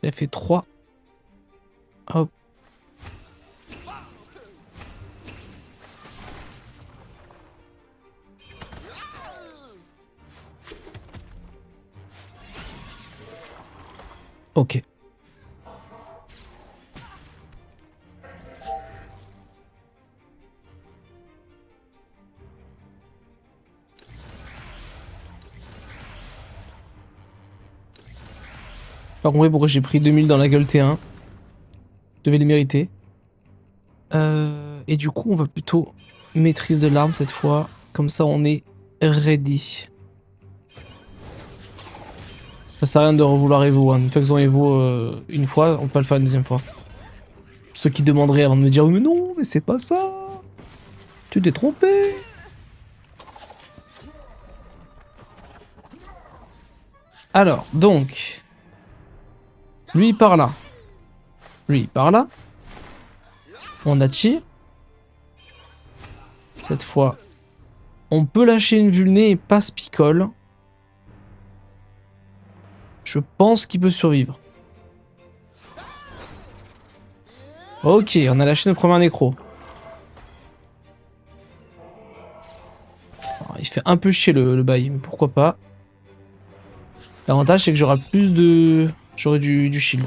Il a fait 3. Hop. Ok. Pas compris pourquoi j'ai pris 2000 dans la gueule T1. Je devais les mériter. Et du coup, on va plutôt maîtrise de l'arme cette fois. Comme ça, on est ready. Ça sert à rien de revouloir Evo. Une fois qu'ils ont Evo une fois, on peut pas le faire une deuxième fois. Ceux qui demanderaient avant de me dire mais non, mais c'est pas ça. Tu t'es trompé. Alors, donc. Lui, il part là. Lui, il part là. On attire. Cette fois, on peut lâcher une vulnée et passe picole. Je pense qu'il peut survivre. Ok, on a lâché notre premier nécro. Alors, il fait un peu chier le bail, mais pourquoi pas. L'avantage, c'est que j'aurai plus de... J'aurai du shield.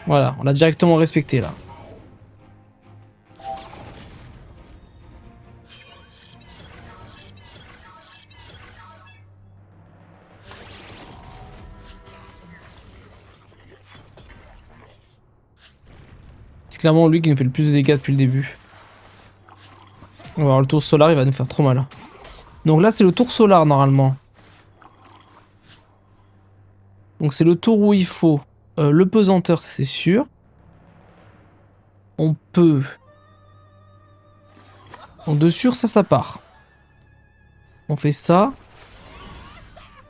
Voilà, on l'a directement respecté là. C'est clairement lui qui nous fait le plus de dégâts depuis le début. On va voir le tour solar, il va nous faire trop mal. Donc là, c'est le tour solar normalement. Donc c'est le tour où il faut le pesanteur, ça c'est sûr. On peut... Donc de sûr, ça part. On fait ça.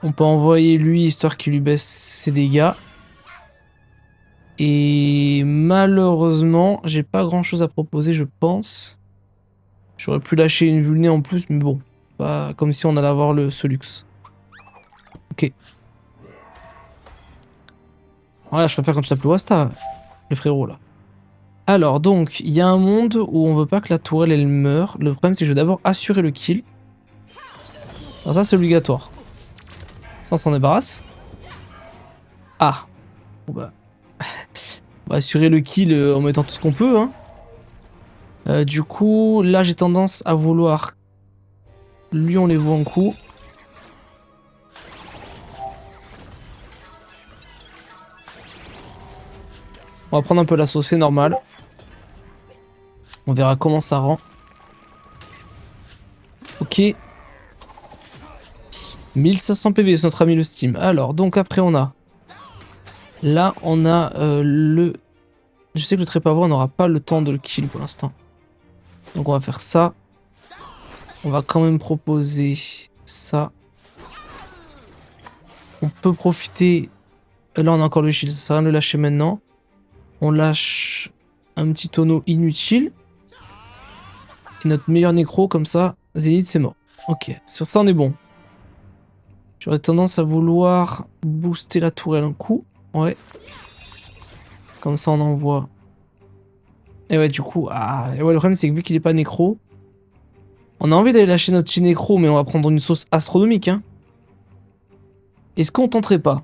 On peut envoyer lui, histoire qu'il lui baisse ses dégâts. Et malheureusement, j'ai pas grand chose à proposer, je pense. J'aurais pu lâcher une vulnée en plus, mais bon. Pas comme si on allait avoir ce luxe. Ok. Voilà, je préfère quand tu t'appelles Wasta, le frérot là. Alors donc, il y a un monde où on veut pas que la tourelle elle meure. Le problème c'est que je vais d'abord assurer le kill. Alors ça c'est obligatoire. Ça on s'en débarrasse. Ah. Bon bah. On va assurer le kill en mettant tout ce qu'on peut. Hein. Du coup, là j'ai tendance à vouloir... Lui on les voit en coup. On va prendre un peu la sauce, c'est normal. On verra comment ça rend. Ok. 1500 PV, c'est notre ami le Steam. Alors, donc après on a... Là, on a le... Je sais que le trépas-voix, on n'aura pas le temps de le kill pour l'instant. Donc on va faire ça. On va quand même proposer ça. On peut profiter... Là, on a encore le shield, ça sert à rien de le lâcher maintenant. On lâche un petit tonneau inutile. Et notre meilleur nécro, comme ça, Zénith, c'est mort. Ok, sur ça, on est bon. J'aurais tendance à vouloir booster la tourelle un coup. Ouais. Comme ça, on envoie. Et ouais, du coup, ah, et ouais, le problème, c'est que vu qu'il est pas nécro, on a envie d'aller lâcher notre petit nécro, mais on va prendre une sauce astronomique. Hein. Est-ce qu'on tenterait pas?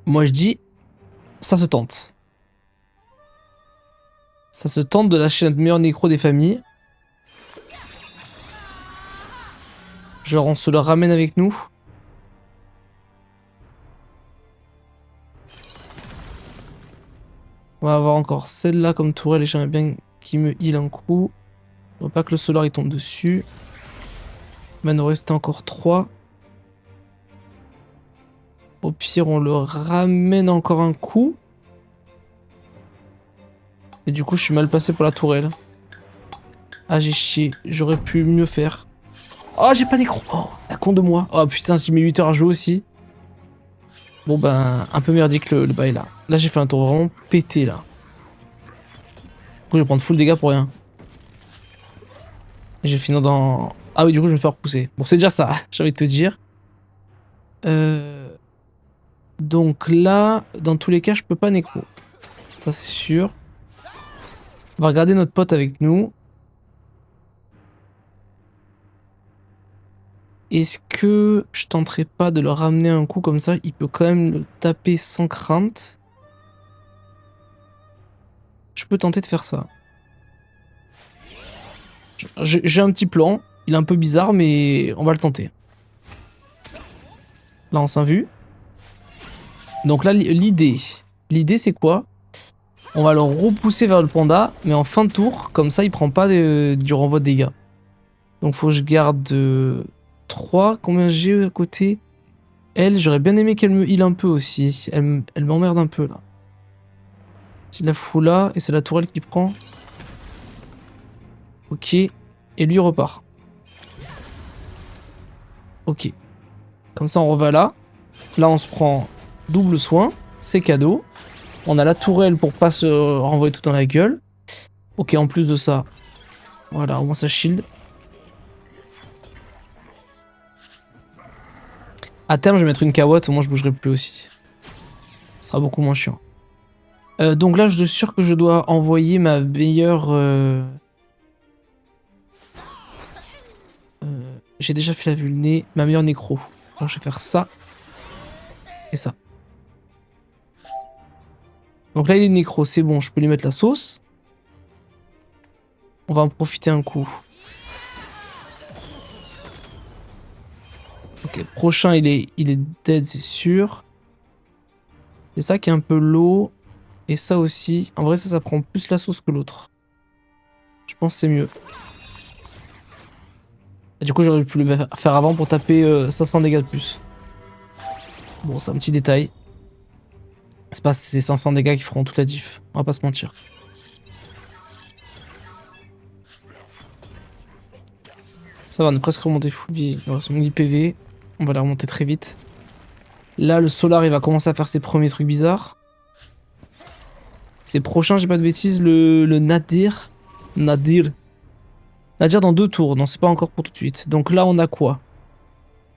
Moi, je dis, ça se tente. Ça se tente de lâcher notre meilleur nécro des familles. Genre, on se le ramène avec nous. On va avoir encore celle-là comme tourelle et j'aimerais bien qu'il me heal un coup. On ne pas que le solar il tombe dessus. Il va nous rester encore 3. Au pire, on le ramène encore un coup. Et du coup, je suis mal passé pour la tourelle. Ah, j'ai chié. J'aurais pu mieux faire. Oh, j'ai pas d'écran. Oh, la con de moi. Oh putain, j'ai mis 8 heures à jouer aussi. Bon ben, un peu merdique le bail là. Là, j'ai fait un tour vraiment pété là. Du coup, je vais prendre full dégâts pour rien. Et je vais finir dans... Ah oui, du coup, je vais me faire repousser. Bon, c'est déjà ça, j'ai envie de te dire. Donc là, dans tous les cas, je peux pas nécro. Ça, c'est sûr. On va regarder notre pote avec nous. Est-ce que je tenterai pas de le ramener un coup comme ça? Il peut quand même le taper sans crainte. Je peux tenter de faire ça. J'ai un petit plan. Il est un peu bizarre, mais on va le tenter. Là, on s'est vu. Donc là, l'idée c'est quoi? On va le repousser vers le panda, mais en fin de tour, comme ça, il prend pas du renvoi de dégâts. Donc faut que je garde 3. Combien j'ai à côté? Elle, j'aurais bien aimé qu'elle me heal un peu aussi. Elle m'emmerde un peu là. Si je la fous là, et c'est la tourelle qui prend. Ok. Et lui repart. Ok. Comme ça, on revient là. Là, on se prend double soin. C'est cadeau. On a la tourelle pour pas se renvoyer tout dans la gueule. Ok, en plus de ça, voilà, au moins ça shield. À terme, je vais mettre une kawatt, au moins je bougerai plus aussi. Ce sera beaucoup moins chiant. Donc là, je suis sûr que je dois envoyer ma meilleure... j'ai déjà fait la vulné, ma meilleure nécro. Donc je vais faire ça. Et ça. Donc là, il est nécro, c'est bon, je peux lui mettre la sauce. On va en profiter un coup. Ok, prochain, il est dead, c'est sûr. C'est ça qui est un peu low. Et ça aussi. En vrai, ça prend plus la sauce que l'autre. Je pense que c'est mieux. Et du coup, j'aurais pu le faire avant pour taper 500 dégâts de plus. Bon, c'est un petit détail. C'est pas ces 500 dégâts qui feront toute la diff. On va pas se mentir. Ça va, on est presque remonté full vie. Il reste mon IPV. On va la remonter très vite. Là, le Solar, il va commencer à faire ses premiers trucs bizarres. C'est prochain, j'ai pas de bêtises, le Nadir. Nadir dans 2 tours. Non, c'est pas encore pour tout de suite. Donc là, on a quoi?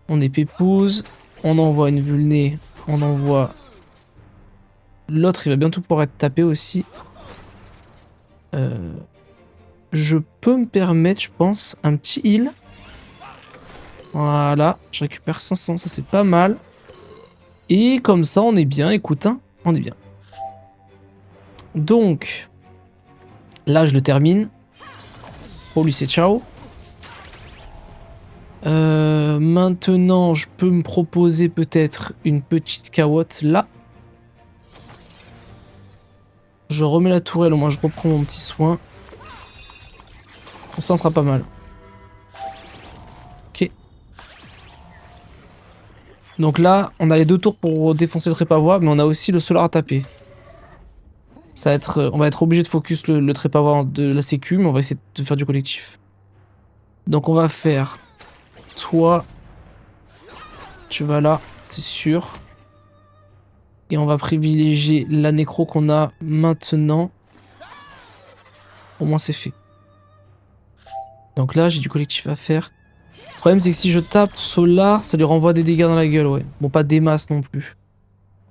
On est pépouze. On envoie une vulnée. On envoie... L'autre, il va bientôt pouvoir être tapé aussi. Je peux me permettre, je pense, un petit heal. Voilà, je récupère 500, ça c'est pas mal. Et comme ça, on est bien, écoute, hein, on est bien. Donc, là, je le termine. Oh, lui, c'est ciao. Maintenant, je peux me proposer peut-être une petite kawatt là. Je remets la tourelle, au moins je reprends mon petit soin. Ça sera pas mal. Ok. Donc là, on a les 2 tours pour défoncer le trépavois, mais on a aussi le solar à taper. Ça va être, on va être obligé de focus le trépavois de la sécu, mais on va essayer de faire du collectif. Donc on va faire... Toi, tu vas là, c'est sûr. Et on va privilégier la nécro qu'on a maintenant. Au moins c'est fait. Donc là, j'ai du collectif à faire. Le problème, c'est que si je tape Solar, ça lui renvoie des dégâts dans la gueule, ouais. Bon, pas des masses non plus.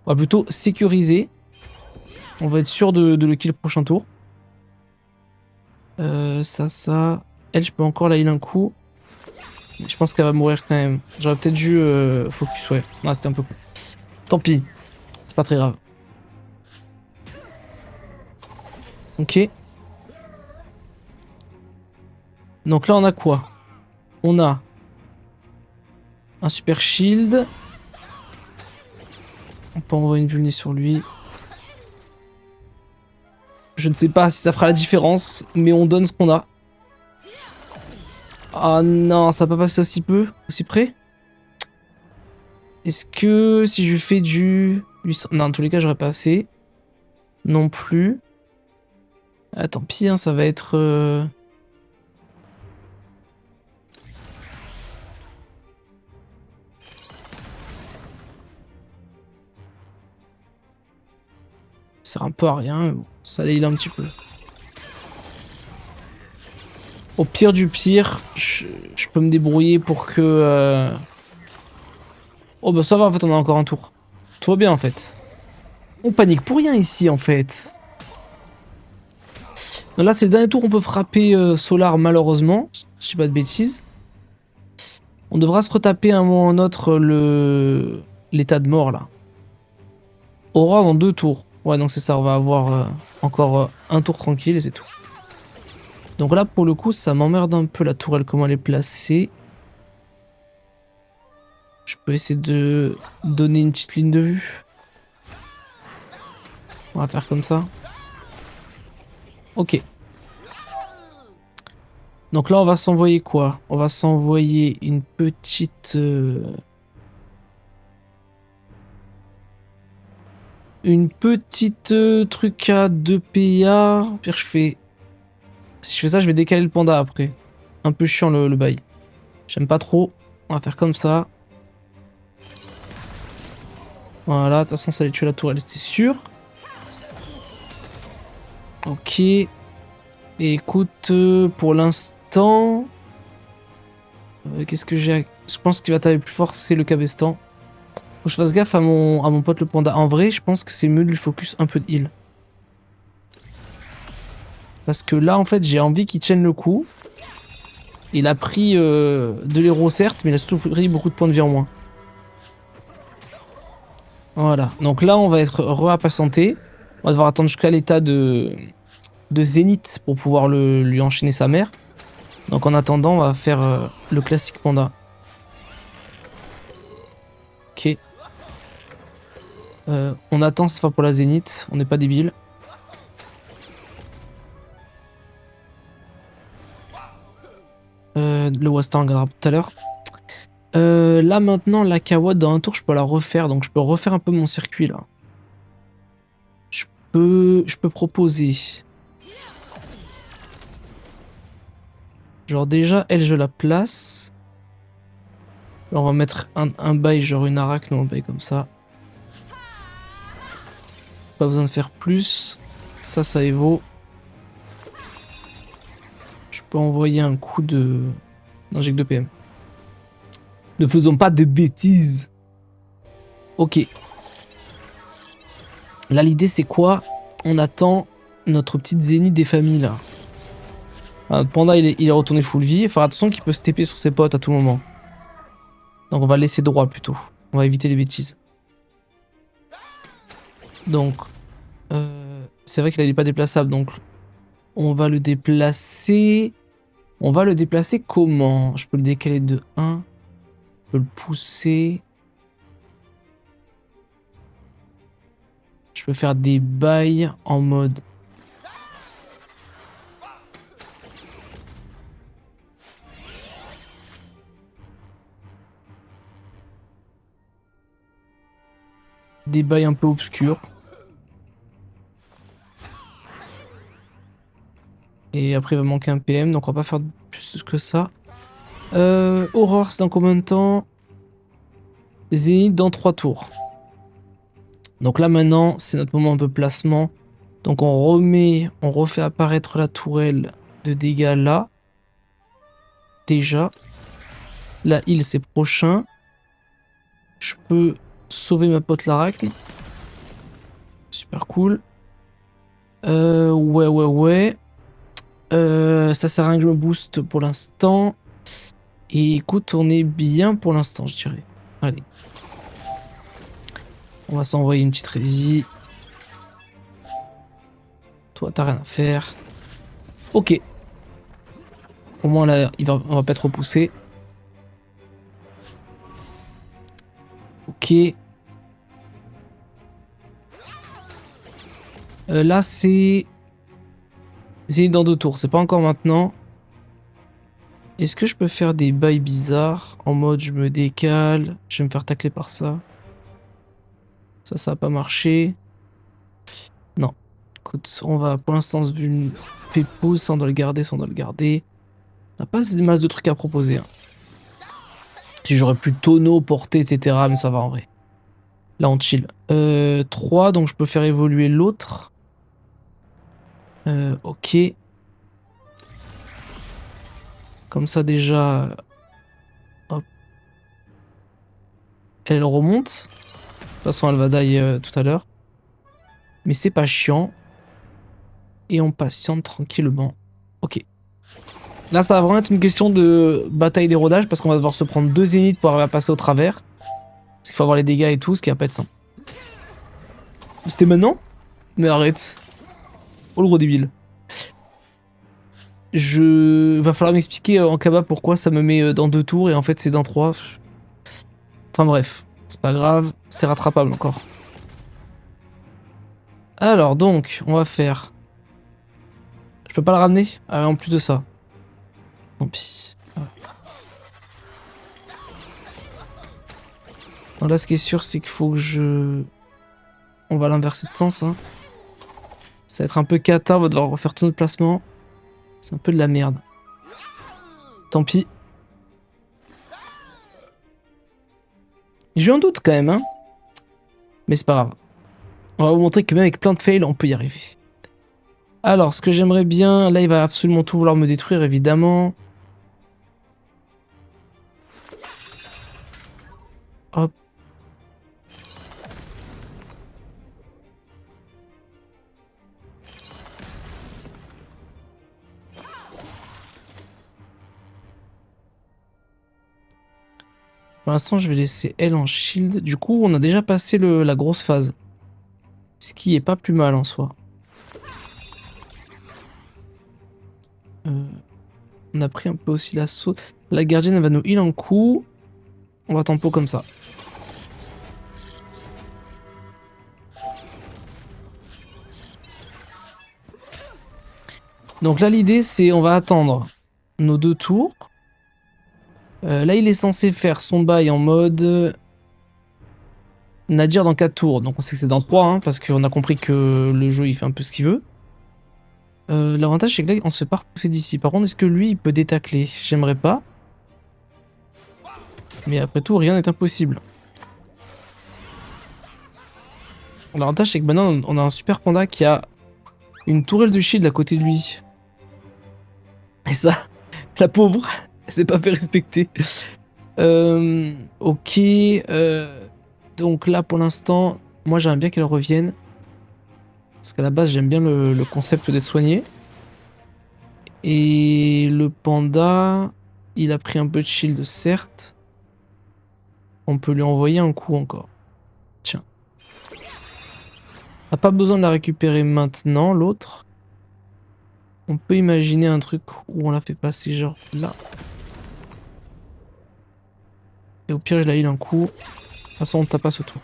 On va plutôt sécuriser. On va être sûr de le kill le prochain tour. Ça. Elle, je peux encore la heal un coup. Mais je pense qu'elle va mourir quand même. J'aurais peut-être dû focus, ouais. Ah, c'était un peu cool. Tant pis. C'est pas très grave. Ok. Donc là, on a quoi? On a un super shield. On peut envoyer une vulnée sur lui. Je ne sais pas si ça fera la différence, mais on donne ce qu'on a. Ah non, ça va pas passer aussi peu, aussi près. Est-ce que si je lui fais du 800... Non, en tous les cas, j'aurais pas assez. Non plus. Ah, tant pis, hein, ça va être... Ça sert un peu à rien, mais bon, ça l'heal un petit peu. Au pire du pire, je peux me débrouiller pour que... Oh bah ça va, en fait, on a encore un tour. Tout va bien, en fait. On panique pour rien ici, en fait. Là, c'est le dernier tour, on peut frapper Solar, malheureusement. Je dis pas de bêtises. On devra se retaper un moment ou un autre l'état de mort, là. Aura dans 2 tours. Ouais, donc c'est ça, on va avoir encore un tour tranquille et c'est tout. Donc là, pour le coup, ça m'emmerde un peu la tourelle, comment elle est placée. Je peux essayer de donner une petite ligne de vue. On va faire comme ça. Ok. Donc là, on va s'envoyer quoi? On va s'envoyer une petite... truc à 2 PA. Pire, je fais... Si je fais ça, je vais décaler le panda après. Un peu chiant le bail. J'aime pas trop. On va faire comme ça. Voilà, de toute façon, ça allait tuer la tourelle, c'était sûr. Ok. Et écoute, pour l'instant... qu'est-ce que j'ai? Je pense qu'il va taper plus fort, c'est le cabestan. Faut que je fasse gaffe à mon pote le panda. En vrai, je pense que c'est mieux de lui focus un peu de heal. Parce que là, en fait, j'ai envie qu'il tienne le coup. Il a pris de l'héros, certes, mais il a surtout pris beaucoup de points de vie en moins. Voilà. Donc là, on va être re-impatienté. On va devoir attendre jusqu'à l'état de zénith pour pouvoir lui enchaîner sa mère. Donc en attendant, on va faire le classique panda. Ok. On attend cette fois pour la zénith. On n'est pas débile. Le Wasta, on regardera tout à l'heure. Là maintenant, la Kawa dans un tour, je peux la refaire. Donc je peux refaire un peu mon circuit là. Je peux proposer. Genre déjà, elle, je la place. Là, on va mettre un bail, genre une arachne ou un bail comme ça. Pas besoin de faire plus. Ça évaut. Je peux envoyer un coup de... Non, j'ai que 2 PM. Ne faisons pas de bêtises. Ok. Là, l'idée, c'est quoi? On attend notre petite zénith des familles, là. Notre panda, il est retourné full vie. Il faut faire attention qu'il peut se TP sur ses potes à tout moment. Donc, on va laisser droit, plutôt. On va éviter les bêtises. Donc, c'est vrai qu'il n'est pas déplaçable, donc on va le déplacer. On va le déplacer comment? Je peux le décaler de 1. Je peux le pousser. Je peux faire des bails en mode... Des bails un peu obscurs. Et après, il va manquer un PM, donc on va pas faire plus que ça. Aurore, c'est dans combien de temps? Zénith dans 3 tours. Donc là, maintenant, c'est notre moment un peu placement. Donc on refait apparaître la tourelle de dégâts là. Déjà. La heal, c'est prochain. Je peux sauver ma pote l'arachne. Super cool. Ouais. Ça sert à rien que je me booste pour l'instant. Et écoute, on est bien pour l'instant, je dirais. Allez. On va s'envoyer une petite résie. Toi, t'as rien à faire. Ok. Au moins, là, on va pas être repoussé. Ok. Là, c'est dans 2 tours. C'est pas encore maintenant. Est-ce que je peux faire des bails bizarres en mode je me décale, je vais me faire tacler par ça. Ça va pas marcher. Non. Écoute, on va pour l'instant vu une pépouze, ça on doit le garder, On n'a pas des masses de trucs à proposer. Hein. Si j'aurais plus tonneau, portée, etc. Mais ça va en vrai. Là on chill. 3, donc je peux faire évoluer l'autre. Ok. Comme ça déjà... Hop. Elle remonte. De toute façon, elle va die tout à l'heure. Mais c'est pas chiant. Et on patiente tranquillement. Ok. Là, ça va vraiment être une question de bataille d'érodage parce qu'on va devoir se prendre 2 zéniths pour arriver à passer au travers. Parce qu'il faut avoir les dégâts et tout, ce qui va pas être simple. C'était maintenant? Mais arrête. Oh le gros débile. Va falloir m'expliquer en Kaba pourquoi ça me met dans 2 tours et en fait c'est dans 3. Enfin bref, c'est pas grave, c'est rattrapable encore. Alors donc, on va faire... Je peux pas le ramener? Ah, en plus de ça. Tant pis. Non, là, ce qui est sûr, c'est qu'il faut que je... On va l'inverser de sens. Hein. Ça va être un peu cata, on va devoir refaire tout notre placement. C'est un peu de la merde. Tant pis. J'ai eu un doute quand même, hein. Mais c'est pas grave. On va vous montrer que même avec plein de fails, on peut y arriver. Alors, ce que j'aimerais bien... Là, il va absolument tout vouloir me détruire, évidemment. Hop. Pour l'instant, je vais laisser elle en shield. Du coup, on a déjà passé la grosse phase. Ce qui est pas plus mal en soi. On a pris un peu aussi l'assaut. La gardienne, elle va nous heal un coup. On va tempo comme ça. Donc là, l'idée, c'est on va attendre nos 2 tours. Là, il est censé faire son bail en mode... Nadir dans 4 tours. Donc on sait que c'est dans 3, hein, parce qu'on a compris que le jeu, il fait un peu ce qu'il veut. L'avantage, c'est que là, on se fait pas repousser d'ici. Par contre, est-ce que lui, il peut détacler? J'aimerais pas. Mais après tout, rien n'est impossible. L'avantage, c'est que maintenant, on a un super panda qui a une tourelle de shield à côté de lui. Et ça, la pauvre, elle s'est pas fait respecter. Ok. Donc là, pour l'instant, moi, j'aimerais bien qu'elle revienne. Parce qu'à la base, j'aime bien le concept d'être soigné. Et le panda, il a pris un peu de shield, certes. On peut lui envoyer un coup encore. Tiens. On n'a pas besoin de la récupérer maintenant, l'autre. On peut imaginer un truc où on la fait passer genre là. Et au pire, je la heal un coup. De toute façon, on tape pas ce tour.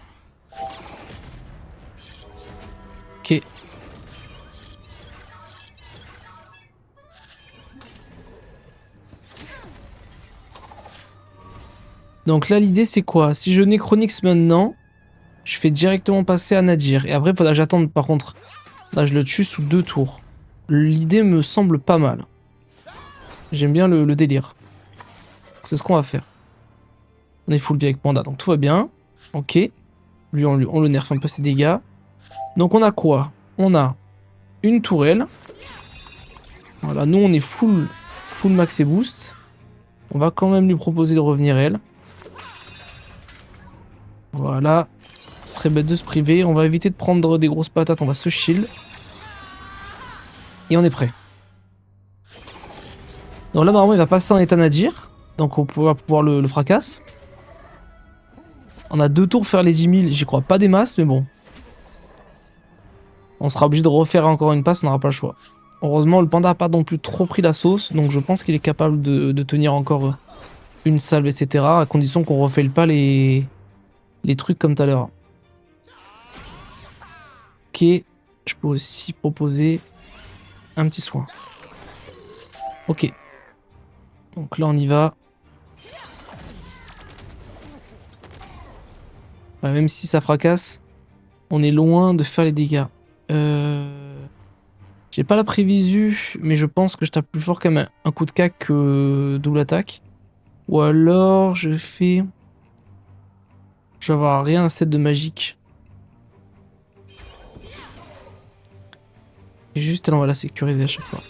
Ok. Donc là, l'idée, c'est quoi? Si je Necronix maintenant, je fais directement passer à Nadir. Et après, il faudra que j'attende, par contre. Là, je le tue sous 2 tours. L'idée me semble pas mal. J'aime bien le délire. C'est ce qu'on va faire. On est full vie avec Panda, donc tout va bien. Ok. Lui, on le nerf un peu ses dégâts. Donc on a quoi? On a une tourelle. Voilà, nous on est full max et boost. On va quand même lui proposer de revenir elle. Voilà. Ce serait bête de se priver. On va éviter de prendre des grosses patates, on va se shield. Et on est prêt. Donc là normalement il va passer en état Nadir. Donc on va pouvoir le fracasse. On a 2 tours faire les 10 000, j'y crois pas des masses, mais bon. On sera obligé de refaire encore une passe, on n'aura pas le choix. Heureusement, le panda n'a pas non plus trop pris la sauce, donc je pense qu'il est capable de tenir encore une salve, etc. À condition qu'on refait pas les trucs comme tout à l'heure. Ok, je peux aussi proposer un petit soin. Ok. Donc là, on y va. Bah, même si ça fracasse, on est loin de faire les dégâts. J'ai pas la prévisu, mais je pense que je tape plus fort quand même un coup de cac que double attaque. Ou alors je fais... Je vais avoir rien à set de magique. Et juste elle, on va la sécuriser à chaque fois.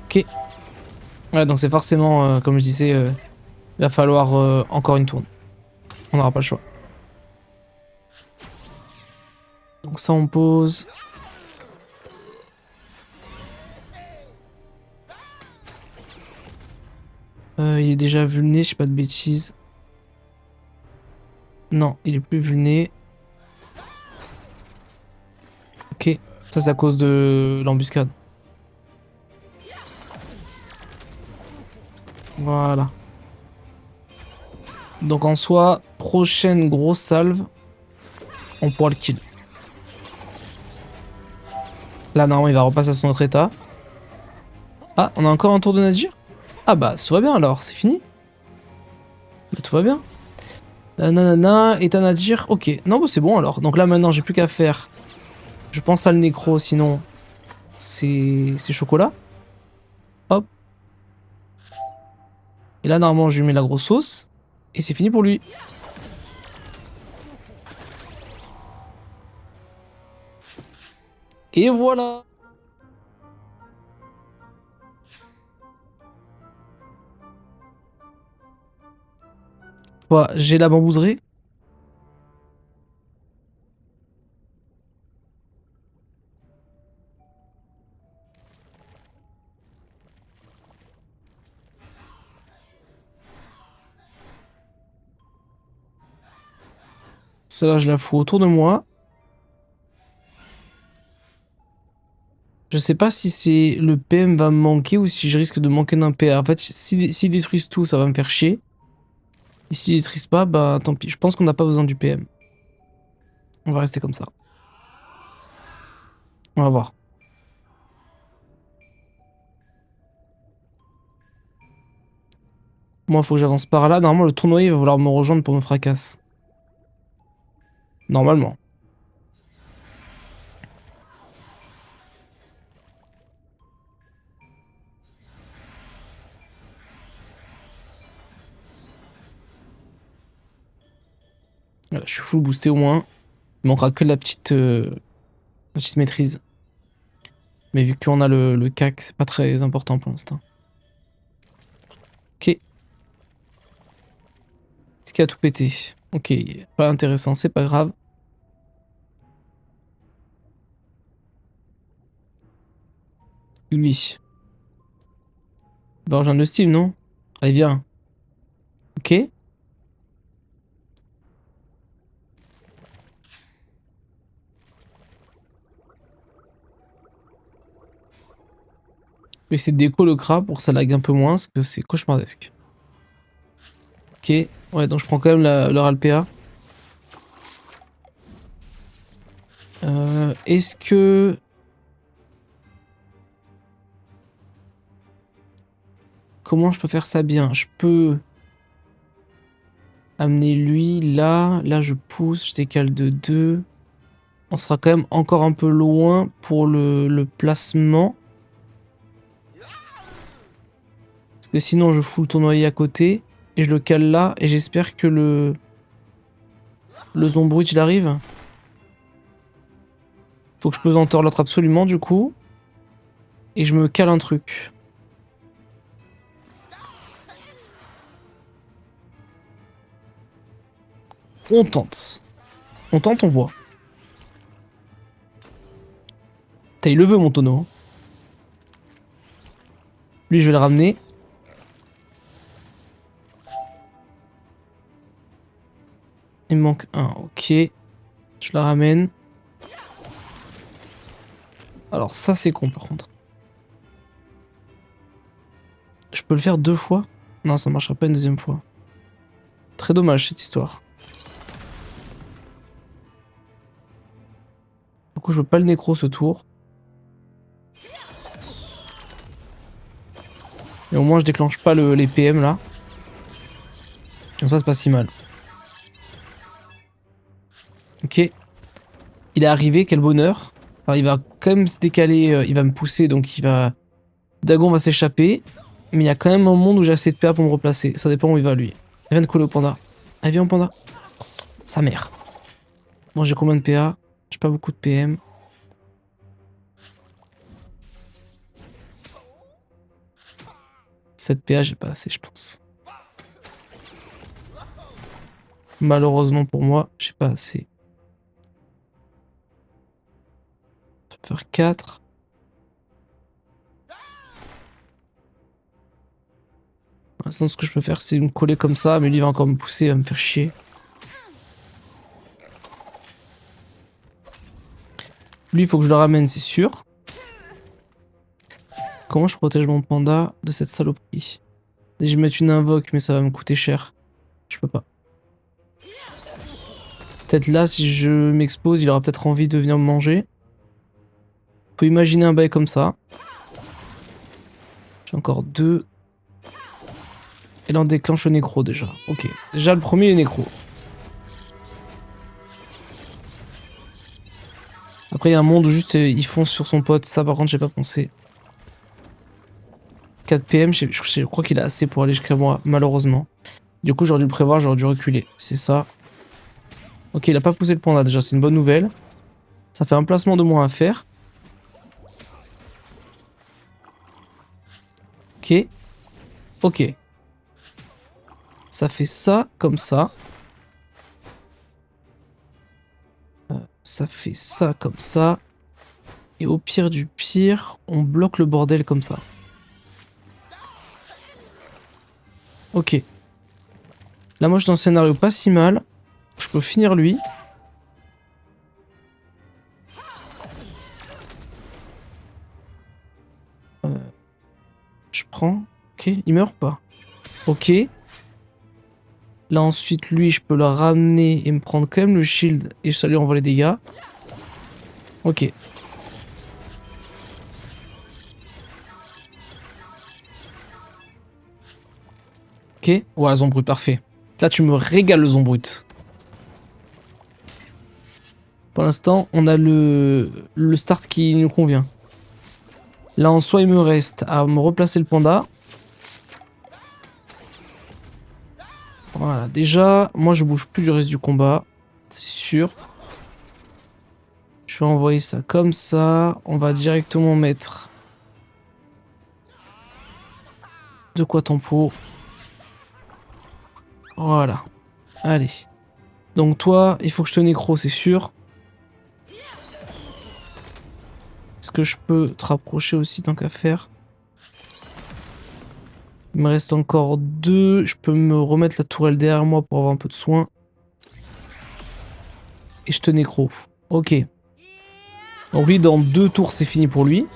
Ok. Ouais, donc c'est forcément, comme je disais, il va falloir encore une tourne. On n'aura pas le choix. Donc ça, on pose. Il est déjà vulné, je sais pas de bêtises. Non, il est plus vulné. Ok, ça c'est à cause de l'embuscade. Voilà. Donc en soi, prochaine grosse salve, on pourra le kill. Là, normalement, il va repasser à son autre état. Ah, on a encore un tour de Nadir? Ah bah, tout va bien alors, c'est fini. Bah, tout va bien. Nanana, état Nadir, ok. Non, bah, c'est bon alors. Donc là, maintenant, j'ai plus qu'à faire. Je pense à le nécro, sinon, c'est chocolat. Hop. Et là, normalement, je lui mets la grosse sauce. Et c'est fini pour lui. Et voilà. Quoi, j'ai la bambouserie. Celle-là, je la fous autour de moi. Je sais pas si c'est le PM va me manquer ou si je risque de manquer d'un PA. En fait, s'ils détruisent tout, ça va me faire chier. Et s'ils détruisent pas, bah tant pis. Je pense qu'on n'a pas besoin du PM. On va rester comme ça. On va voir. Moi, il faut que j'avance par là. Normalement, le tournoyer va vouloir me rejoindre pour me fracasser. Normalement. Voilà, je suis full boosté au moins. Il manquera que la petite maîtrise. Mais vu qu'on a le CAC, c'est pas très important pour l'instant. Ok. Est-ce qu'il a tout pété? Ok, pas intéressant, c'est pas grave. Lui. Bah, rejoindre le Steam, non? Allez, viens. Ok. Je vais essayer de déco le crabe pour que ça lag un peu moins, parce que c'est cauchemardesque. Ok. Ouais, donc je prends quand même le RALPA. Est-ce que... Comment je peux faire ça bien? Je peux amener lui là. Là, je pousse, je décale de 2. On sera quand même encore un peu loin pour le placement. Parce que sinon, je fous le tournoyer à côté. Et je le cale là. Et j'espère que le Zombrut, il arrive. Faut que je pesanteur l'autre absolument, du coup. Et je me cale un truc. On tente. On tente, on voit. T'as, il le veut, mon tonneau. Lui, je vais le ramener. Il me manque un, ok. Je la ramène. Alors ça, c'est con, par contre. Je peux le faire 2 fois? Non, ça marchera pas une deuxième fois. Très dommage, cette histoire. Du coup, je veux pas le nécro ce tour. Et au moins, je déclenche pas les PM, là. Comme ça, c'est pas si mal. Ok. Il est arrivé, quel bonheur. Alors, il va quand même se décaler, il va me pousser, donc il va... Dagon va s'échapper. Mais il y a quand même un monde où j'ai assez de PA pour me replacer. Ça dépend où il va, lui. Il vient de couler au panda. Allez, viens, panda. Sa mère. Bon, j'ai combien de PA? J'ai pas beaucoup de PM. Cette PA, j'ai pas assez, je pense. Malheureusement pour moi, j'ai pas assez. Ça peut faire 4. Pour l'instant, ce que je peux faire, c'est me coller comme ça, mais lui il va encore me pousser à me faire chier. Lui, il faut que je le ramène, c'est sûr. Comment je protège mon panda de cette saloperie? Je vais mettre une invoque, mais ça va me coûter cher. Je peux pas. Peut-être là, si je m'expose, il aura peut-être envie de venir me manger. On peut imaginer un bail comme ça. J'ai encore 2. Et là, on déclenche le nécro déjà. Ok. Déjà, le premier est nécro. Après, il y a un monde où juste il fonce sur son pote. Ça, par contre, j'ai pas pensé. 4 PM, je crois qu'il a assez pour aller jusqu'à moi, malheureusement. Du coup, j'aurais dû le prévoir, j'aurais dû reculer. C'est ça. Ok, il a pas poussé le panda déjà, c'est une bonne nouvelle. Ça fait un placement de moins à faire. Ok. Ok. Ça fait ça comme ça. Ça fait ça comme ça. Et au pire du pire, on bloque le bordel comme ça. Ok. Là, moi, je suis dans un scénario pas si mal. Je peux finir lui. Je prends. Ok, il meurt pas. Ok. Là, ensuite, lui, je peux le ramener et me prendre quand même le shield. Et ça lui envoie les dégâts. Ok. Ok. Ouais, Zombrut, parfait. Là, tu me régales le Zombrut. Pour l'instant, on a le start qui nous convient. Là, en soi, il me reste à me replacer le panda. Voilà, déjà, moi, je bouge plus du reste du combat. C'est sûr. Je vais envoyer ça comme ça. On va directement mettre de quoi tempo. Voilà. Allez. Donc toi, il faut que je te nécro, c'est sûr. Est-ce que je peux te rapprocher aussi tant qu'à faire? Il me reste encore 2. Je peux me remettre la tourelle derrière moi pour avoir un peu de soin. Et je te nécro. Ok. Donc lui, dans 2 tours, c'est fini pour lui.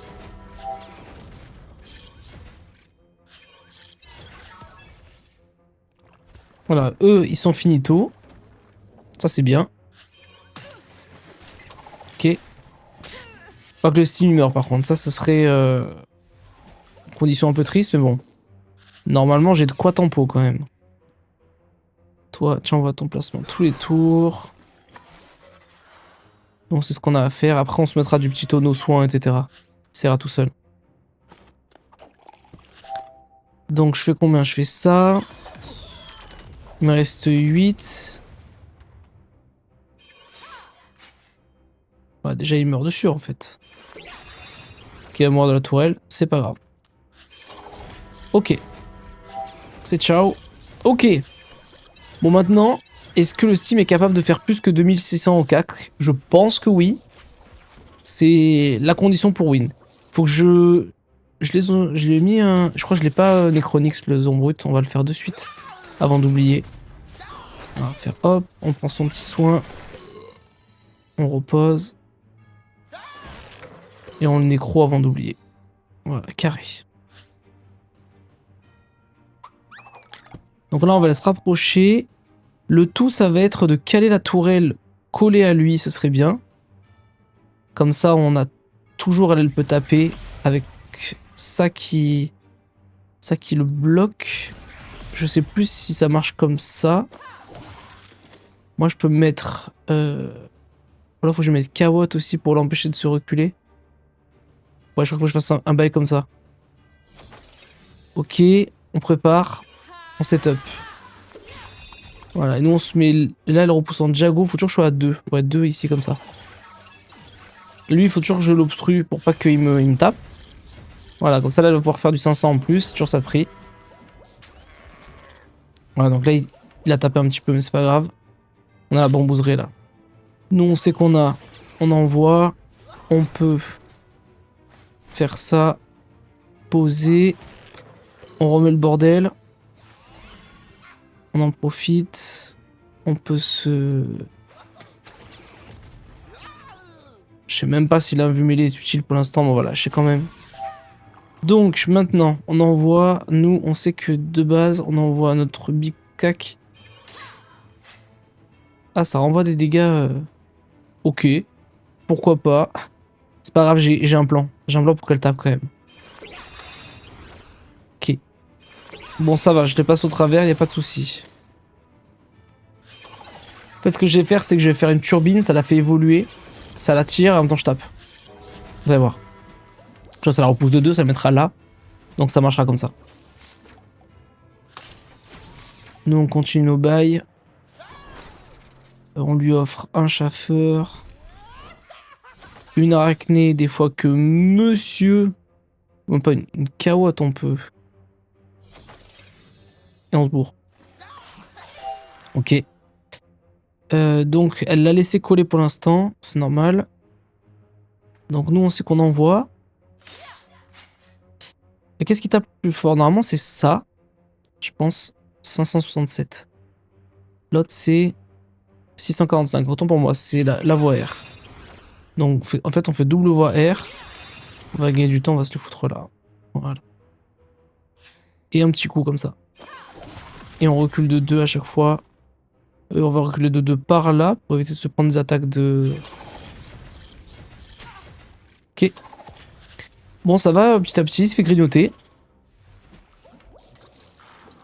Voilà, eux, ils sont finito. Ça, c'est bien. Ok. Pas que le steam meurt, par contre. Ça, ce serait... condition un peu triste, mais bon. Normalement, j'ai de quoi tempo, quand même. Toi, tiens, on voit ton placement tous les tours. Donc, c'est ce qu'on a à faire. Après, on se mettra du petit tonneau soin, etc. Ça ira tout seul. Donc, je fais combien? Je fais ça. Il me reste 8. Ouais, déjà, il meurt dessus, en fait. Ok, à mort de la tourelle. C'est pas grave. Ok. C'est ciao. Ok. Bon, maintenant, est-ce que le Steam est capable de faire plus que 2600 au CAC? Je pense que oui. C'est la condition pour win. Faut que je... Je l'ai mis un... Je crois que je l'ai pas Necronix, le Zombrut. On va le faire de suite. Avant d'oublier. On va faire hop. On prend son petit soin. On repose. Et on le nécro avant d'oublier. Voilà, carré. Donc là, on va se rapprocher. Le tout, ça va être de caler la tourelle collée à lui, ce serait bien. Comme ça, on a toujours, elle peut taper avec ça qui le bloque. Je sais plus si ça marche comme ça. Moi, je peux mettre... Voilà, faut que je mette Kawot aussi pour l'empêcher de se reculer. Ouais, je crois qu'il faut que je fasse un bail comme ça. Ok, on prépare. On setup. Voilà, et nous on se met... Là, elle repousse en Diago. Faut toujours que je sois à 2. Ouais, 2 ici comme ça. Lui, il faut toujours que je l'obstrue pour pas qu'il me tape. Voilà, comme ça, là, elle va pouvoir faire du 500 en plus. C'est toujours ça de prix. Voilà, donc là, il a tapé un petit peu, mais c'est pas grave. On a la bambouserie là. Nous, on sait qu'on a. On envoie. On peut faire ça. Poser. On remet le bordel. On en profite. On peut se... Je sais même pas si la vue mêlée est utile pour l'instant, mais voilà, je sais quand même. Donc maintenant, on envoie, nous on sait que de base, on envoie notre big cac. Ah, ça renvoie des dégâts. Ok, pourquoi pas. C'est pas grave, j'ai un plan. J'ai un plan pour qu'elle tape quand même. Ok. Bon, ça va, je te passe au travers, y a pas de souci. En fait, ce que je vais faire, c'est que je vais faire une turbine, ça la fait évoluer. Ça la tire et en même temps je tape. Vous allez voir. Tu vois, ça la repousse de 2, ça le mettra là. Donc ça marchera comme ça. Nous on continue nos bails. On lui offre un chasseur. Une arachnée des fois que monsieur... Même pas une carotte on peut. Et on se bourre. Ok. Donc elle l'a laissé coller pour l'instant. C'est normal. Donc nous on sait qu'on envoie. Et qu'est-ce qui tape plus fort? Normalement c'est ça. Je pense 567. L'autre c'est 645. Autant pour moi, c'est la voie R. Donc en fait on fait double voie R. On va gagner du temps, on va se le foutre là. Voilà. Et un petit coup comme ça. Et on recule de 2 à chaque fois. On va reculer de 2 par là pour éviter de se prendre des attaques de... Ok. Bon ça va, petit à petit, il se fait grignoter.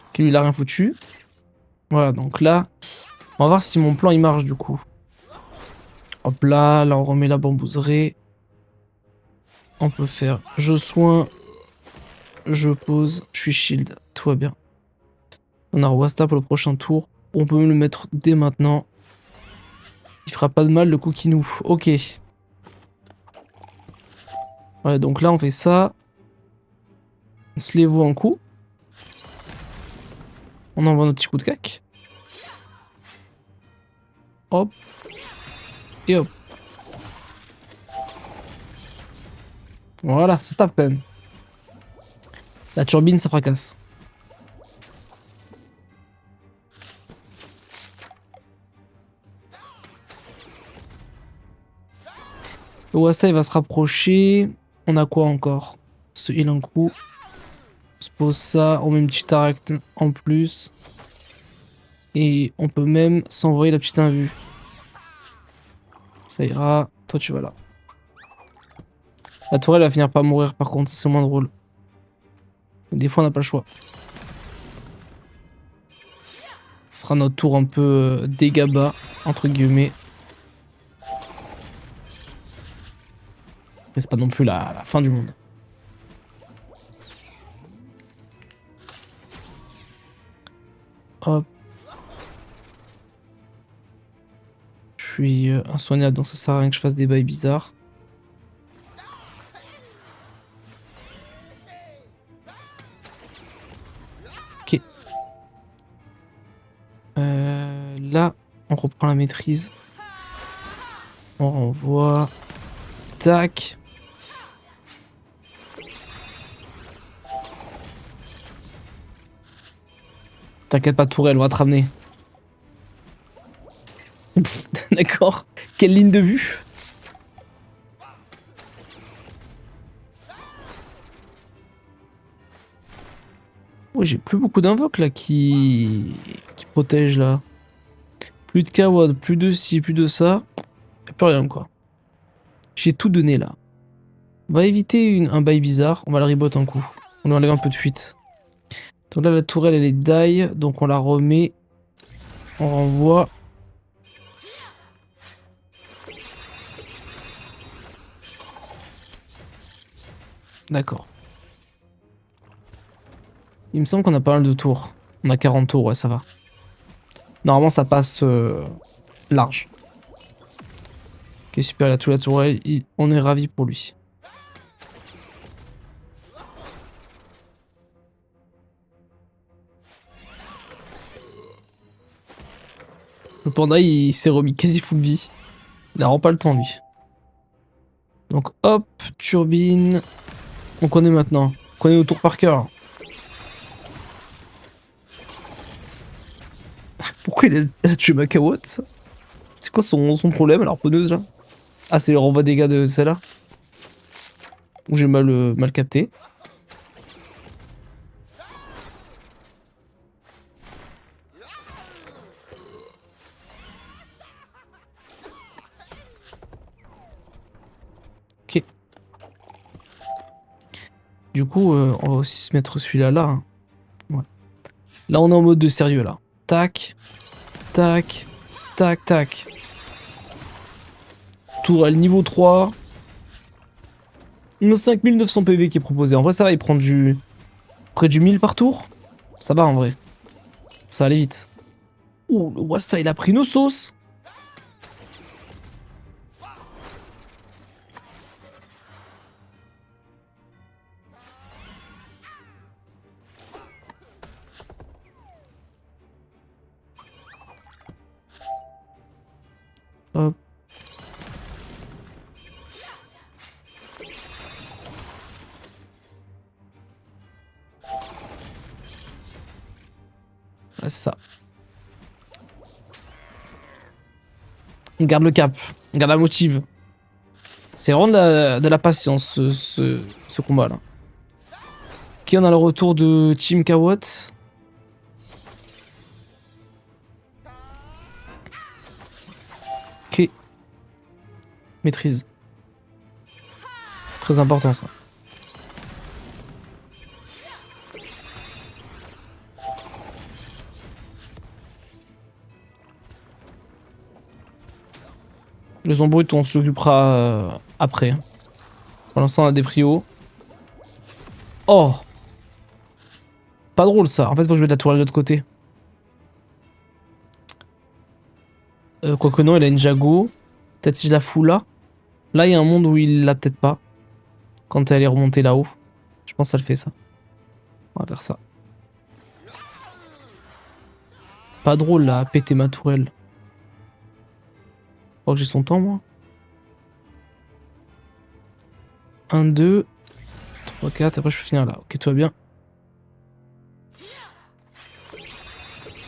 Ok, lui il a rien foutu. Voilà, donc là, on va voir si mon plan il marche du coup. Hop là, là on remet la bambouserie. On peut faire je soin, je pose, je suis shield, tout va bien. On a Wasta pour le prochain tour. On peut même le mettre dès maintenant. Il fera pas de mal le Koukinou. Ok. Ouais, donc là on fait ça. On se les voit en coup. On envoie notre petit coup de cac. Hop. Et hop. Voilà, ça tape quand même. La turbine, ça fracasse. Le Wasta, il va se rapprocher. On a quoi encore? Ce heal un coup. On se pose ça. On met une petite aracne en plus. Et on peut même s'envoyer la petite invue. Ça ira. Toi, tu vas là. La tourelle va finir par mourir par contre. C'est moins drôle. Des fois, on n'a pas le choix. Ce sera notre tour un peu dégâts bas, entre guillemets. Mais c'est pas non plus la fin du monde. Hop. Je suis insoignable, donc ça sert à rien que je fasse des bails bizarres. Ok. Là, on reprend la maîtrise. On renvoie. Tac. T'inquiète pas, tourelle, on va te ramener. D'accord. Quelle ligne de vue. Oh, j'ai plus beaucoup d'invoques là qui protègent là. Plus de Kawad, plus de ci, plus de ça. Y'a plus rien quoi. J'ai tout donné là. On va éviter un bail bizarre. On va le rebot un coup. On lui enlève un peu de fuite. Donc là, la tourelle elle est die. Donc on la remet. On renvoie. D'accord. Il me semble qu'on a pas mal de tours. On a 40 tours, ouais, ça va. Normalement, ça passe large. Ok, super, là, tout la tourelle. On est ravis pour lui. Le Panda, il s'est remis quasi full vie. Il a vraiment pas le temps, lui. Donc, hop, turbine. On connaît maintenant. On connaît nos tours par cœur. Pourquoi il a tué ma cawotte? C'est quoi son problème, alors, poneuse, là? Ah, c'est le renvoi dégâts de celle-là? Ou j'ai mal capté. Ok. Du coup, on va aussi se mettre celui-là là. Hein. Ouais. Là, on est en mode de sérieux, là. Tac. Tac. Tac, tac. Tourelle niveau 3. 5900 PV qui est proposé. En vrai, ça va, il prend près du 1000 par tour. Ça va, en vrai. Ça va aller vite. Ouh, le Wasta, il a pris nos sauces. Hop. Ouais, c'est ça. On garde le cap. On garde la motive. C'est vraiment de la patience, ce combat-là. Ok, on a le retour de Team Kawot. Ok. Maîtrise. Très important, ça. Le son brut, on se l'occupera après. Pour l'instant, on a des prios. Oh! Pas drôle, ça. En fait, faut que je mette la tourelle de l'autre côté. Quoique non, il a une Jago. Peut-être si je la fous là. Là, il y a un monde où il l'a peut-être pas. Quand elle est remontée là-haut. Je pense que ça le fait, ça. On va faire ça. Pas drôle, là, à péter ma tourelle. Je crois que j'ai son temps, moi. 1, 2, 3, 4. Après, je peux finir là. Ok, tout va bien.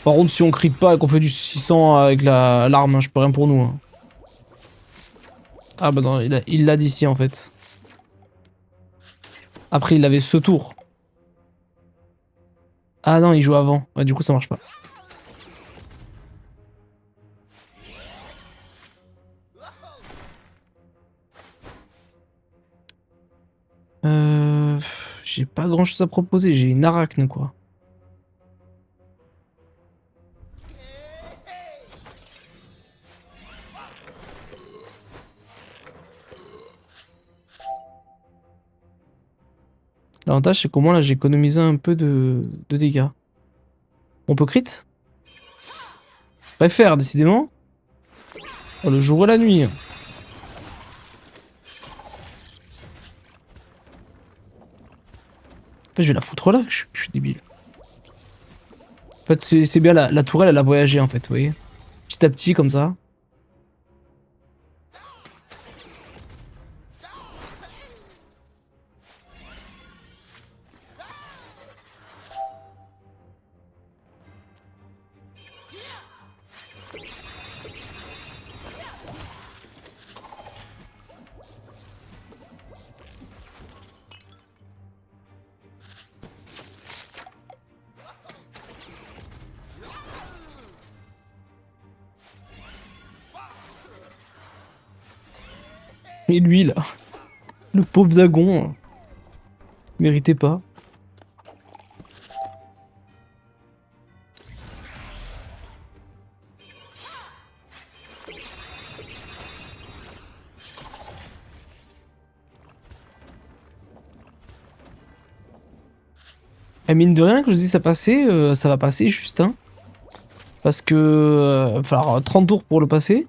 Par contre, si on crie pas et qu'on fait du 600 avec l'arme, hein, je peux rien pour nous. Hein. Ah bah non, il l'a d'ici en fait. Après, il avait ce tour. Ah non, il joue avant. Ouais, du coup, ça marche pas. J'ai pas grand chose à proposer. J'ai une arachne, quoi. L'avantage, c'est qu'au moins là, j'ai économisé un peu de dégâts. On peut crit? Préfère, décidément. Oh, le jour et la nuit. En fait, je vais la foutre là, je suis débile. En fait, c'est bien, la tourelle, elle a voyagé, en fait, vous voyez. Petit à petit, comme ça. Et lui, là, le pauvre Zagon, méritait pas. Et mine de rien, que je dis ça passait, ça va passer juste, hein. Parce que va falloir 30 tours pour le passer.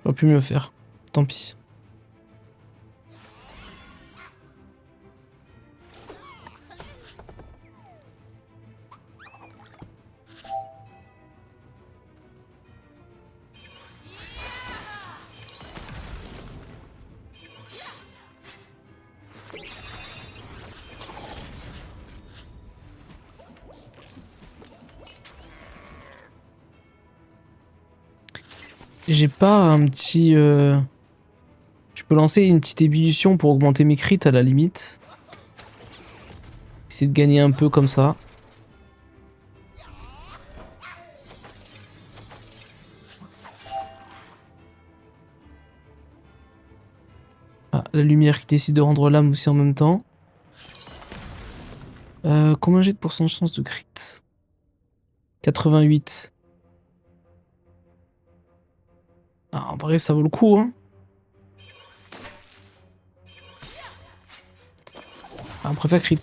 J'aurais pu mieux faire. Tant pis. J'ai pas un petit... Je peux lancer une petite ébullition pour augmenter mes crits à la limite. Essayer de gagner un peu comme ça. Ah, la lumière qui décide de rendre l'âme aussi en même temps. Combien j'ai de pourcentage de crit? 88. Ah, en vrai, ça vaut le coup, hein. Ah, on préfère crit.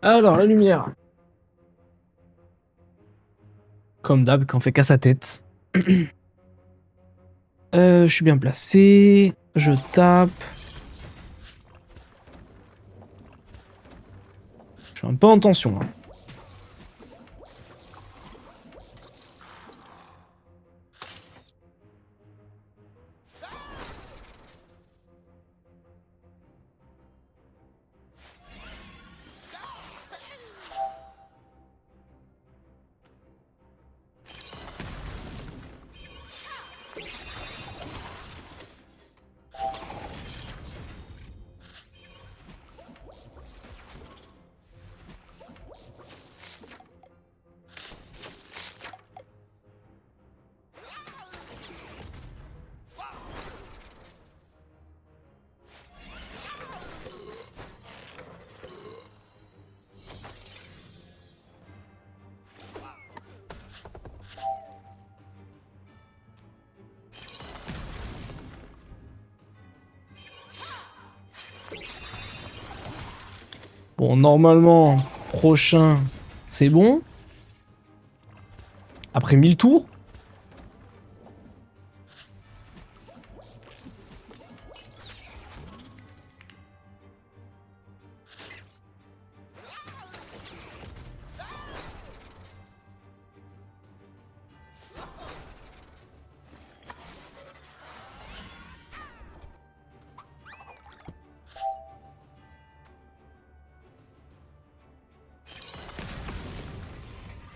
Alors, la lumière. Comme d'hab, quand on fait qu'à sa tête. Je suis bien placé. Je tape. Je suis un peu en tension, hein. Bon, normalement, prochain, c'est bon. Après 1000 tours.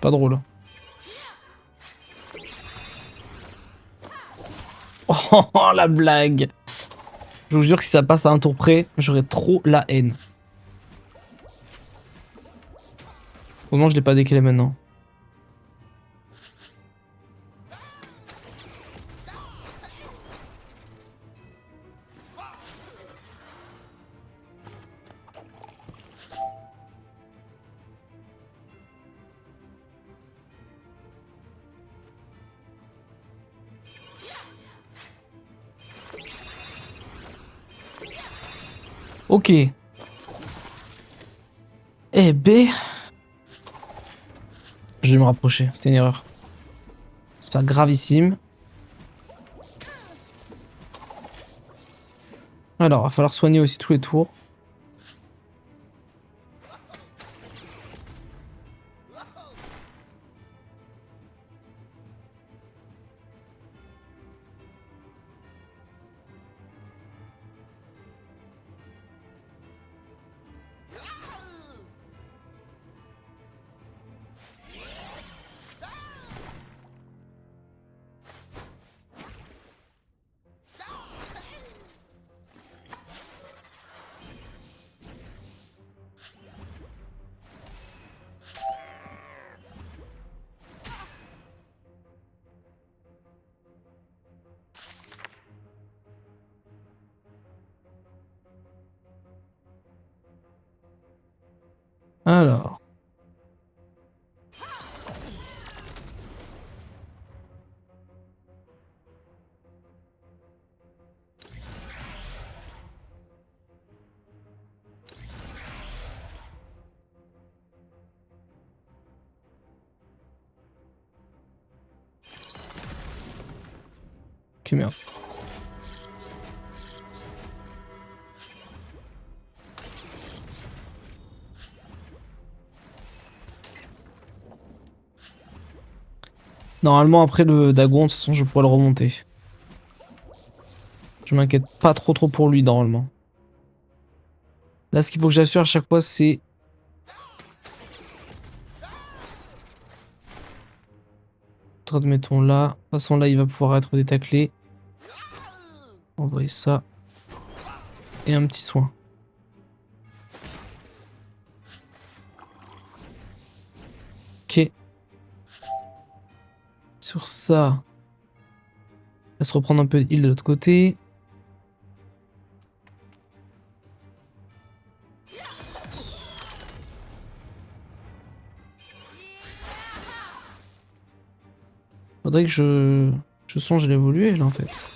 Pas drôle. Oh, la blague. Je vous jure que si ça passe à un tour près, j'aurais trop la haine. Au moins, je l'ai pas décalé maintenant. Ok. Eh B. Je vais me rapprocher, c'était une erreur. C'est pas gravissime. Alors, va falloir soigner aussi tous les tours. Alors. Ok, merde. Normalement, après le Dagon, de toute façon, je pourrais le remonter. Je m'inquiète pas trop pour lui, normalement. Là, ce qu'il faut que j'assure à chaque fois, c'est... Admettons là. De toute façon, là, il va pouvoir être détaclé. Envoyer ça. Et un petit soin. Ok. Sur ça. On va se reprendre un peu de heal de l'autre côté. Faudrait que je songe à l'évoluer là en fait.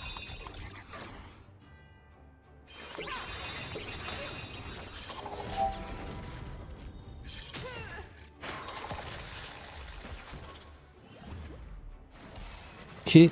Ok.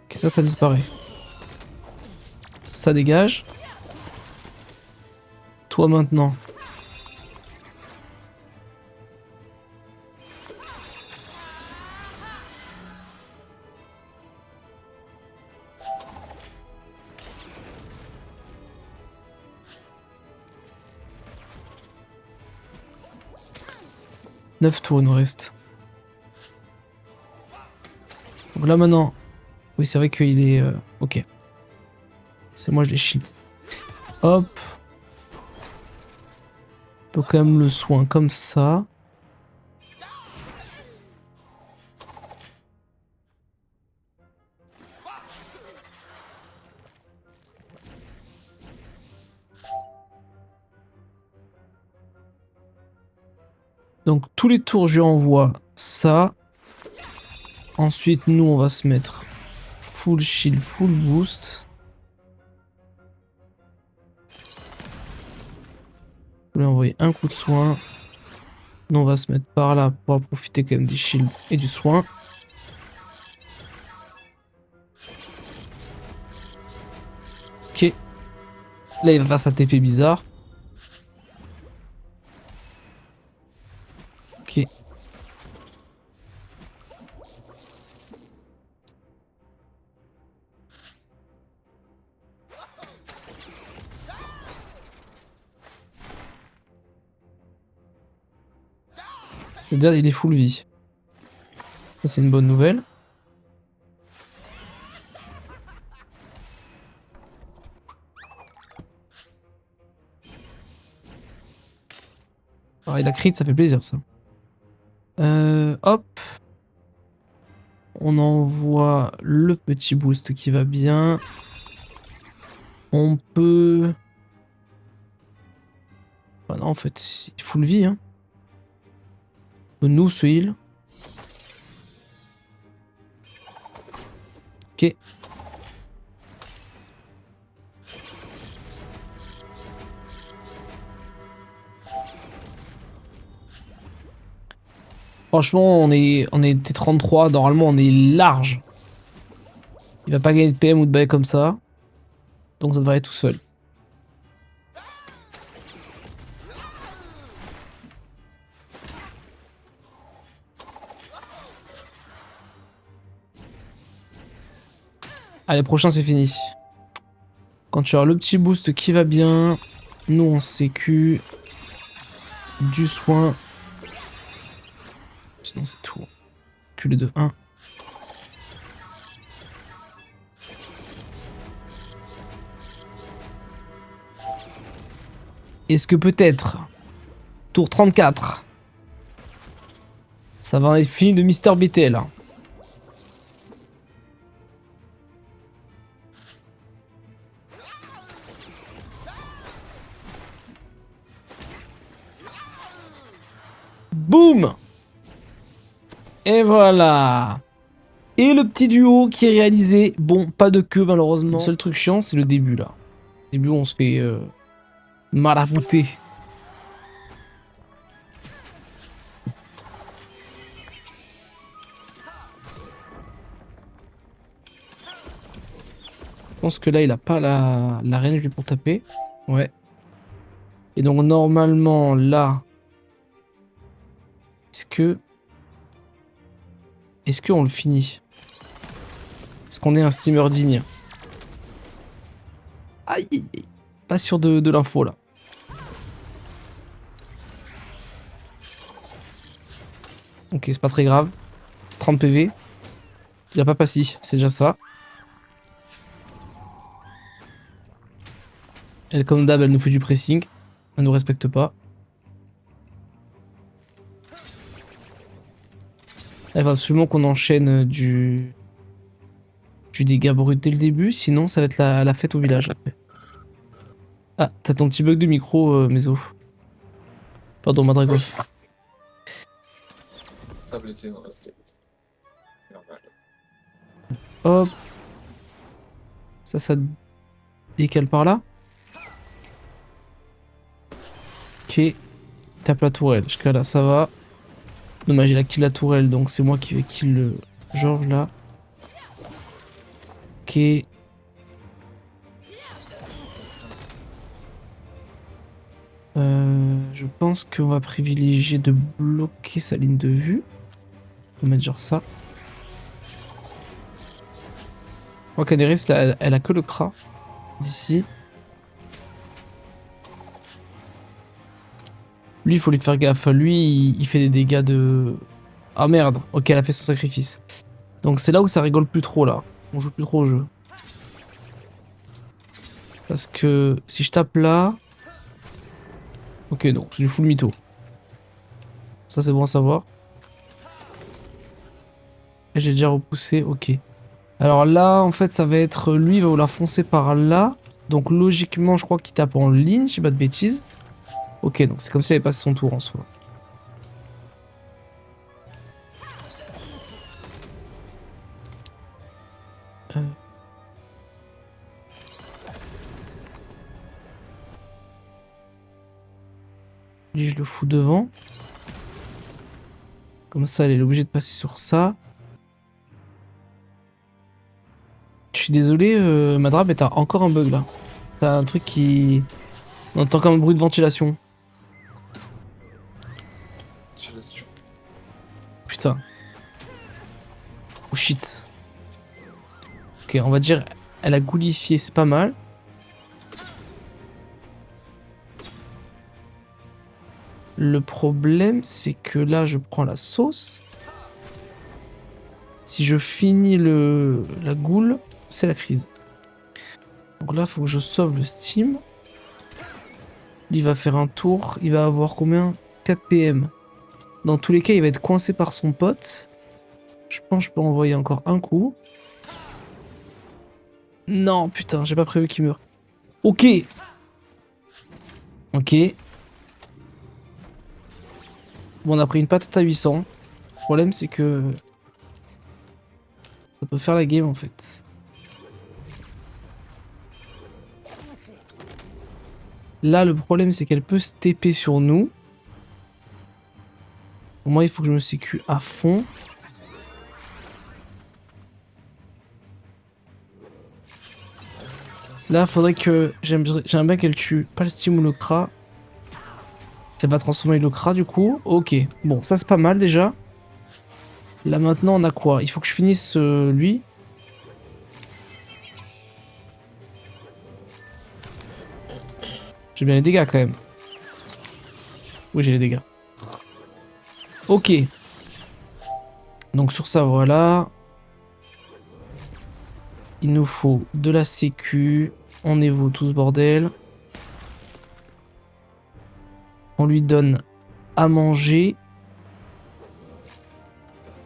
Ok, ça disparaît. Ça dégage. Toi maintenant. Neuf tours il nous reste. Donc là maintenant. Oui, c'est vrai qu'il est... ok. C'est moi, je les shield. Hop. On peut quand même le soin comme ça. Donc tous les tours, je lui envoie ça. Ensuite, nous, on va se mettre full shield, full boost. Je vais lui envoyer un coup de soin. Nous, on va se mettre par là pour profiter quand même des shields et du soin. Ok. Là, il va faire sa TP bizarre. Ok. C'est-à-dire, il est full vie. Ça, c'est une bonne nouvelle. Ah, il a crit, ça fait plaisir, ça. Hop. On envoie le petit boost qui va bien. On peut... Ah non, en fait, il full vie, hein. Nous, ce heal. Ok. Franchement, on est T33, normalement on est large. Il va pas gagner de PM ou de bail comme ça. Donc ça devrait aller tout seul. Allez, prochain c'est fini. Quand tu as le petit boost qui va bien, nous on sécu. Du soin. Sinon c'est tout. Culé de 1. Est-ce que peut-être tour 34 ça va être fini de Mister BTL. Boum. Et voilà. Et le petit duo qui est réalisé. Bon, pas de queue malheureusement. Le seul truc chiant, c'est le début là. Au début, on se fait marabouter. Je pense que là, il a pas la range lui pour taper. Ouais. Et donc, normalement, là... Est-ce qu'on le finit? Est-ce qu'on est un steamer digne? Aïe, pas sûr de l'info, là. Ok, c'est pas très grave. 30 PV. Il a pas passé, c'est déjà ça. Elle, comme d'hab, elle nous fait du pressing. Elle nous respecte pas. Il faut absolument qu'on enchaîne du dégât brut dès le début, sinon ça va être la fête au village après. Ah, t'as ton petit bug de micro, Meso. Pardon, Madragov. Hop. Ça décale par là. Ok. Tape la tourelle. Jusqu'à là, ça va. Dommage, il a kill la tourelle, donc c'est moi qui vais kill le Georges là. Ok. Je pense qu'on va privilégier de bloquer sa ligne de vue. On va mettre genre ça. Je crois qu'Aneris, elle a que le Kra d'ici. Lui, il faut lui faire gaffe. Lui, il fait des dégâts de... Ah merde. Ok, elle a fait son sacrifice. Donc c'est là où ça rigole plus trop là. On joue plus trop au jeu. Parce que si je tape là... Ok, donc c'est du full mytho. Ça c'est bon à savoir. Et j'ai déjà repoussé, ok. Alors là, en fait, ça va être... Lui, il va vouloir foncer par là. Donc logiquement, je crois qu'il tape en ligne, si je dis pas de bêtises. Ok, donc c'est comme s'il avait passé son tour en soi. Lui, je le fous devant. Comme ça, elle est obligée de passer sur ça. Je suis désolé, Madrab, mais t'as encore un bug là. T'as un truc qui... On entend comme un bruit de ventilation. Putain. Oh shit. Ok, on va dire... Elle a goulifié, c'est pas mal. Le problème, c'est que là, je prends la sauce. Si je finis la goule, c'est la crise. Donc là, il faut que je sauve le Steam. Il va faire un tour. Il va avoir combien? 4 PM. Dans tous les cas, il va être coincé par son pote. Je pense que je peux envoyer encore un coup. Non, putain, j'ai pas prévu qu'il meure. Ok. Ok. Bon, on a pris une patate à 800. Le problème, c'est que... ça peut faire la game, en fait. Là, le problème, c'est qu'elle peut se TP sur nous. Pour moi, il faut que je me sécu à fond. Là, il faudrait que... J'aimerais bien qu'elle tue pas le Steam ou le Kra. Elle va transformer le Kra, du coup. Ok. Bon, ça, c'est pas mal, déjà. Là, maintenant, on a quoi? Il faut que je finisse lui. J'ai bien les dégâts, quand même. Oui, j'ai les dégâts. Ok. Donc, sur ça, voilà. Il nous faut de la sécu. On évoue tout ce bordel. On lui donne à manger.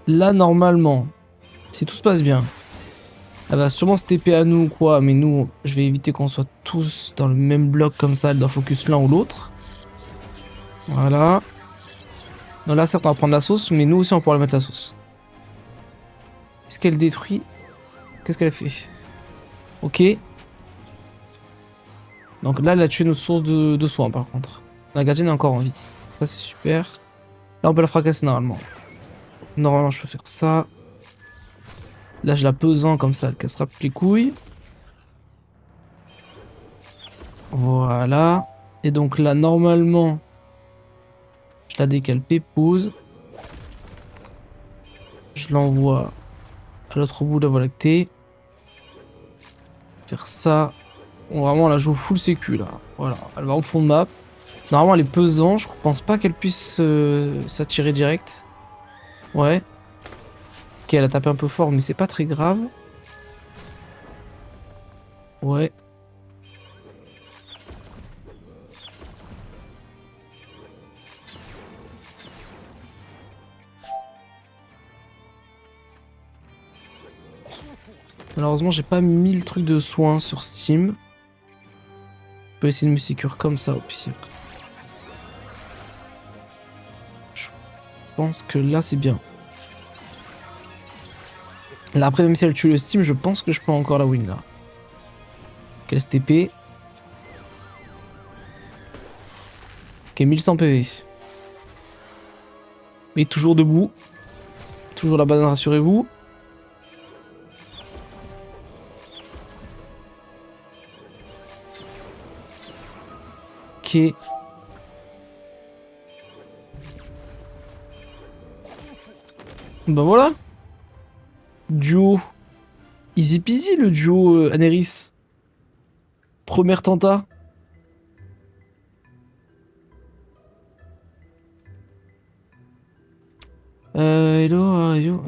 Là, normalement, si tout se passe bien, elle va sûrement se TP à nous ou quoi, mais nous, je vais éviter qu'on soit tous dans le même bloc comme ça. Elle doit focus l'un ou l'autre. Voilà. Non, là, certes, on va prendre la sauce, mais nous aussi, on pourra lui mettre la sauce. Est-ce qu'elle détruit? Qu'est-ce qu'elle fait? Ok. Donc là, elle a tué nos sources de soins, par contre. La gardienne est encore en vie. Ça, c'est super. Là, on peut la fracasser normalement. Normalement, je peux faire ça. Là, je la pesant comme ça, elle cassera plus les couilles. Voilà. Et donc là, normalement, je la décale pépouze. Je l'envoie à l'autre bout de la Voie lactée. Faire ça. Bon, vraiment, on la joue full sécu, là. Voilà, elle va en fond de map. Normalement, elle est pesant. Je pense pas qu'elle puisse s'attirer direct. Ouais. Ok, elle a tapé un peu fort, mais c'est pas très grave. Ouais. Malheureusement, j'ai pas mis le truc de soins sur Steam. Je peux essayer de me sécure comme ça au pire. Je pense que là, c'est bien. Là, après, même si elle tue le Steam, je pense que je peux encore la win là. Quel STP. Ok, 1100 PV. Mais toujours debout. Toujours la banane, rassurez-vous. Ok. Bah voilà. Duo. Easy peasy le duo Aneris. Première tenta. Hello, hello.